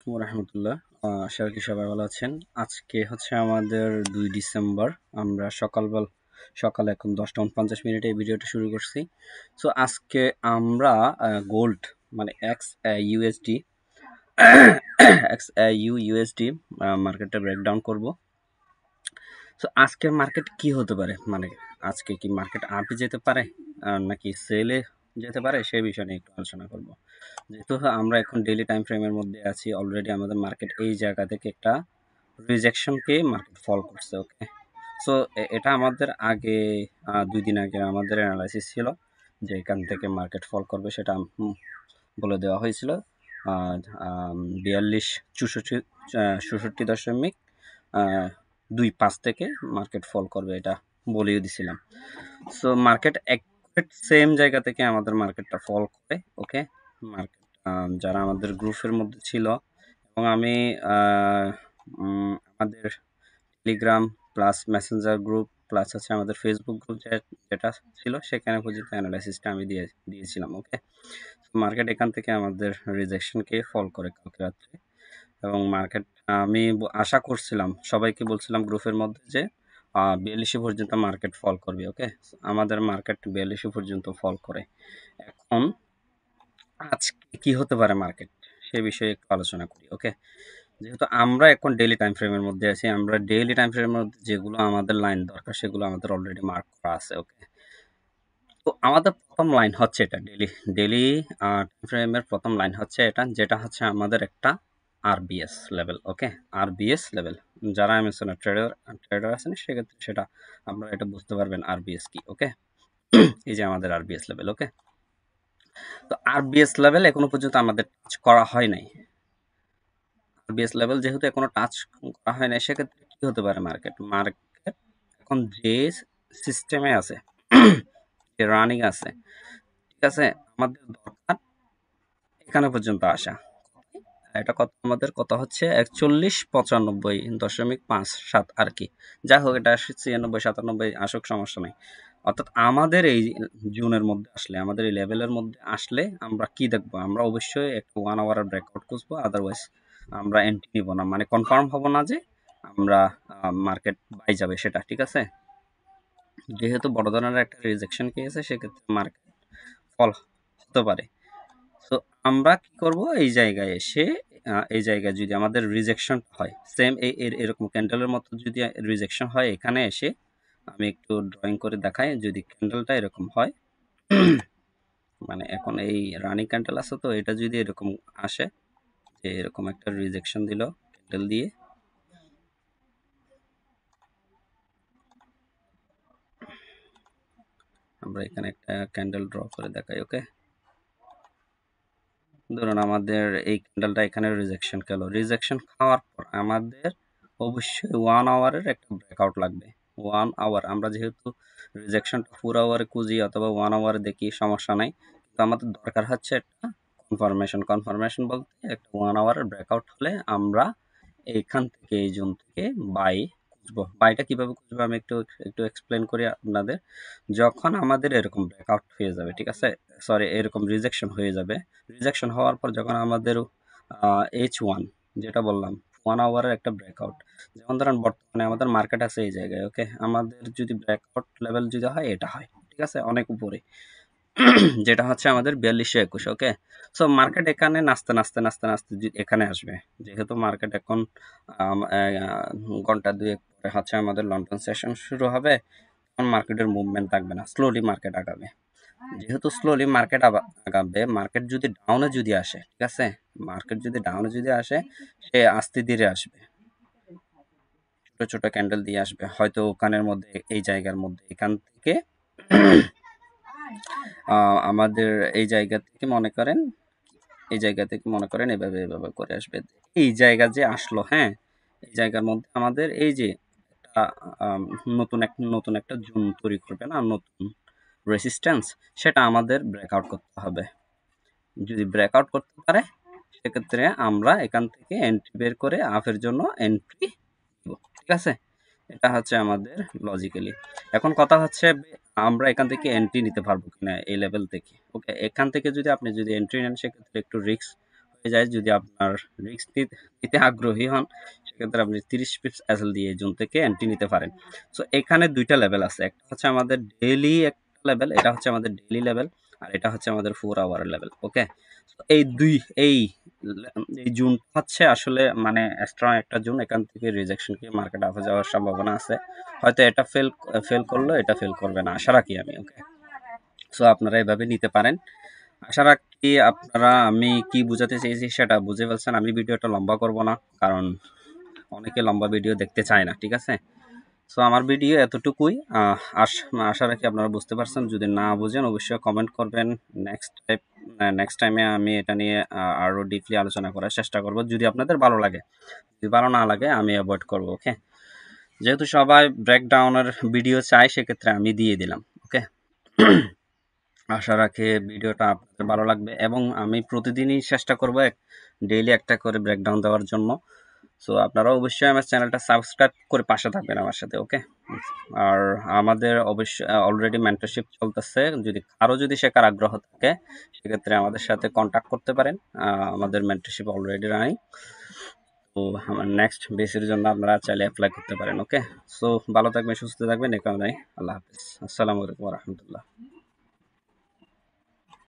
আলাইকুম রহমতুল্লাহ। আশা করি সবাই ভালো আছেন। আজকে হচ্ছে আমাদের 2 ডিসেম্বর। আমরা সকালে এখন 10:49 এই ভিডিওটা শুরু করছি। সো আজকে আমরা গোল্ড মানে এক্স ইউএসডি এক্স ইউএসডি মার্কেটটা ব্রেকডাউন করব। সো আজকের মার্কেট কি হতে পারে, মানে আজকে কি মার্কেট আপে যেতে পারে নাকি সেলে যেতে পারে, সেই বিষয় নিয়ে একটু আলোচনা করব। যেহেতু আমরা এখন ডেইলি টাইম ফ্রেমের মধ্যে আছি, অলরেডি আমাদের মার্কেট এই জায়গা থেকে একটা রিজেকশনকে মার্কেট ফল করছে। ওকে, সো এটা আমাদের আগে 2 দিন আগে আমাদের অ্যানালাইসিস ছিল যে এখান থেকে মার্কেট ফল করবে, সেটা বলে দেওয়া হয়েছিল 62 64.25 থেকে মার্কেট ফল করবে, এটা বলেও দিছিলাম। সো মার্কেট এক্সাক্ট সেম জায়গা থেকে আমাদের মার্কেটটা ফল করে। ওকে, মার্কেট যারা আমাদের গ্রুপের মধ্যে ছিল এবং আমি আমাদের Telegram plus Messenger group plus হচ্ছে আমাদের ফেসবুক গ্রুপ যেটা ছিল, সেখানে পর্যন্ত অ্যানালাইসিসটা আমি দিয়েছিলাম। ওকে, মার্কেট এখান থেকে আমাদের রিজেকশনকে ফল করে কালকে রাত্রে, এবং মার্কেট আমি আশা করছিলাম, সবাইকে বলছিলাম গ্রুপের মধ্যে যে 42 পর্যন্ত মার্কেট ফল করবে। ওকে, আমাদের মার্কেট 42 পর্যন্ত ফল করে। এখন আজকে কি হতে পারে মার্কেট, সে বিষয়ে একটু আলোচনা করি। ওকে, যেহেতু আমরা এখন ডেইলি টাইম ফ্রেমের মধ্যে আছি, আমরা ডেইলি টাইম ফ্রেমের মধ্যে যেগুলো আমাদের লাইন দরকার সেগুলো আমাদের অলরেডি মার্ক করা আছে। ওকে, তো আমাদের প্রথম লাইন হচ্ছে এটা, ডেইলি টাইম ফ্রেমের প্রথম লাইন হচ্ছে এটা, যেটা হচ্ছে আমাদের একটা আরবিএস লেভেল। ওকে, আরবিএস লেভেল, যারা এমএসএন ট্রেডার আছেন সেক্ষেত্রে সেটা আমরা এটা বুঝতে পারবেন আরবিএস কি। ওকে, এই যে আমাদের আরবিএস লেভেল। ওকে, তো আরবিএস লেভেল এখনো পর্যন্ত আমাদের টাচ করা হয় নাই। আরবিএস লেভেল যেহেতু এখনো টাচ করা হয় নাই, সেক্ষেত্রে কি হতে পারে মার্কেট এখন যে সিস্টেমে আছে, যে রানিং আছে, ঠিক আছে, আমাদের দরকার এখানে পর্যন্ত আসা। এটা কত, আমাদের কত হচ্ছে 41 95.57 আর কি। যাই হোক, এটা 96 97 আসুক, সমস্যা নাই। অর্থাৎ আমাদের এই জুনের মধ্যে আসলে, আমাদের এই লেভেলের মধ্যে আসলে আমরা কি দেখবো, আমরা অবশ্যই একটা 1 আওয়ারের ব্রেকআউট খুঁজবো, আদারওয়াইজ আমরা এন্ট্রি নিব না, মানে কনফার্ম হব না যে আমরা মার্কেট বাই যাবে সেটা। ঠিক আছে, যেহেতু বড় ধরনের একটা রিজেকশন পেয়েছে, সেক্ষেত্রে মার্কেট ফল হতে পারে। সো আমরা কি করব, এই জায়গায় এসে এই জায়গায় যদি আমাদের রিজেকশন হয়, সেম এরকম ক্যান্ডেলের মতো যদি রিজেকশন হয়, এখানে এসে আমি একটু ড্রয়িং করে দেখাই, যদি ক্যান্ডেলটা এরকম হয়, মানে এখন এই রানিং ক্যান্ডেল আছে, তো এটা যদি এরকম আসে যে এরকম একটা রিজেকশন দিল ক্যান্ডেল দিয়ে, আমরা এখানে একটা ক্যান্ডেল ড্র করে দেখাই। ওকে, ধরুন আমাদের এই ক্যান্ডেলটা এখানে রিজেকশন গেল, রিজেকশন খাওয়ার পর আমাদের অবশ্যই 1 আওয়ারের একটা ব্রেকআউট লাগবে। 1 আওয়ার, আমরা যেহেতু রিজেকশনটা 4 আওয়ারে খুঁজি অথবা 1 আওয়ারে দেখি, সমস্যা নাই, কিন্তু আমাদের দরকার হচ্ছে একটা কনফার্মেশন বলতে একটা 1 আওয়ারের ব্রেকআউট হলে আমরা এইখান থেকে, এই জোন থেকে বাই খুঁজবো। বাইটা কিভাবে খুঁজবো আমি একটু একটু এক্সপ্লেন করি আপনাদের। যখন আমাদের এরকম ব্রেকআউট হয়ে যাবে, ঠিক আছে, সরি, এরকম রিজেকশন হয়ে যাবে, রিজেকশন হওয়ার পর যখন আমাদের H1 যেটা বললাম 1 আওয়ারের একটা ব্রেকআউট, যেমন ধরেন বর্তমানে আমাদের মার্কেট আছে এই জায়গায়। ওকে, আমাদের যদি ব্রেকআউট লেভেল যদি হয়, এটা হয়, ঠিক আছে, অনেক উপরে, যেটা হচ্ছে আমাদের 4221। ওকে, সো মার্কেট এখানে নাচতে নাচতে নাচতে নাচতে এখানে আসবে। যেহেতু মার্কেট এখন ঘন্টা দুয়েক পরে হচ্ছে আমাদের লন্ডন সেশন শুরু হবে, তখন মার্কেটের মুভমেন্ট থাকবে না, স্লোলি মার্কেট আগাবে। যেহেতু স্লোলি মার্কেট আগাবে, মার্কেট যদি ডাউনে যদি আসে, ঠিক আছে, মার্কেট যদি ডাউনে যদি আসে, সে আস্তে ধীরে আসবে, ছোট ছোট ক্যান্ডেল দিয়ে আসবে, হয়তো ওখানের মধ্যে, এই জায়গার মধ্যে, এখান থেকে আমাদের এই জায়গা থেকে মনে করেন, এভাবে এভাবে করে আসবে, এই জায়গা যে আসলো। হ্যাঁ, এই জায়গার মধ্যে আমাদের এই যে একটা নতুন একটা জোন তৈরি করবে না, নতুন রেসিস্ট্যান্স, সেটা আমাদের ব্রেকআউট করতে হবে। যদি ব্রেকআউট করতে পারে, সেক্ষেত্রে আমরা এখান থেকে এন্ট্রি বের করে আপের জন্য এন্ট্রি দিব। ঠিক আছে, এটা হচ্ছে আমাদের লজিক্যালি। এখন কথা হচ্ছে আমরা এখান থেকে এন্ট্রি নিতে পারবো কিনা এই লেভেল থেকে। ওকে, এখান থেকে যদি আপনি যদি এন্ট্রি নেন, সেক্ষেত্রে একটু রিস্ক হয়ে যায়। যদি আপনার রিস্ক নিতে আগ্রহী হন সেক্ষেত্রে আপনি 30 পিপস এসএল দিয়ে জোন থেকে এন্ট্রি নিতে পারেন। সো এখানে দুইটা লেভেল আছে, একটা হচ্ছে আমাদের ডেইলি একটা লেভেল, এটা হচ্ছে আমাদের ডেইলি লেভেল, আর এটা হচ্ছে আমাদের 4 আওয়ার লেভেল। ওকে, এই এই এই জোন হচ্ছে আসলে মানে স্ট্রং একটা জোন, এখান থেকে রিজেকশন কি মার্কেট আপে যাওয়ার সম্ভাবনা আছে। হয়তো এটা ফেল করলো, এটা ফেল করবে না আশা রাখি আমি। ওকে, সো আপনারা এভাবে নিতে পারেন। আশা রাখি আপনারা আমি কি বুঝাতে চেয়েছি সেটা বুঝে ফেলছেন। আমি ভিডিওটা লম্বা করব না, কারণ অনেকে লম্বা ভিডিও দেখতে চায় না, ঠিক আছে। সো আমার ভিডিও এতটুকুই। আশা রাখি আপনারা বুঝতে পারছেন। যদি না বুঝেন অবশ্যই কমেন্ট করবেন। নেক্সট টাইমে আমি এটা নিয়ে আরও ডিপলি আলোচনা করার চেষ্টা করব, যদি আপনাদের ভালো লাগে। যদি ভালো না লাগে আমি অ্যাভয়েড করব। ওকে, যেহেতু সবাই ব্রেকডাউনের ভিডিও চায় সেক্ষেত্রে আমি দিয়ে দিলাম। ওকে, আশা রাখি ভিডিওটা আপনাদের ভালো লাগবে, এবং আমি প্রতিদিনই চেষ্টা করব ডেইলি একটা করে ব্রেকডাউন দেওয়ার জন্য। সো আপনারা অবশ্যই আমার চ্যানেলটা সাবস্ক্রাইব করে পাশে থাকবেন আমার সাথে। ওকে, আর আমাদের অবশ্যই অলরেডি মেন্টরশিপ চলতেছে, যদি আরও যদি শেখার আগ্রহ থাকে সেক্ষেত্রে আমাদের সাথে কন্ট্যাক্ট করতে পারেন। আমাদের মেন্টরশিপ অলরেডি রানিং। তো আমার নেক্সট বেসের জন্য আপনারা চাইলে অ্যাপ্লাই করতে পারেন। ওকে, সো ভালো থাকবেন, সুস্থ থাকবেন, এ কারণে আল্লাহ হাফিজ, আসসালামু আলাইকুম রহমতুল্লাহ।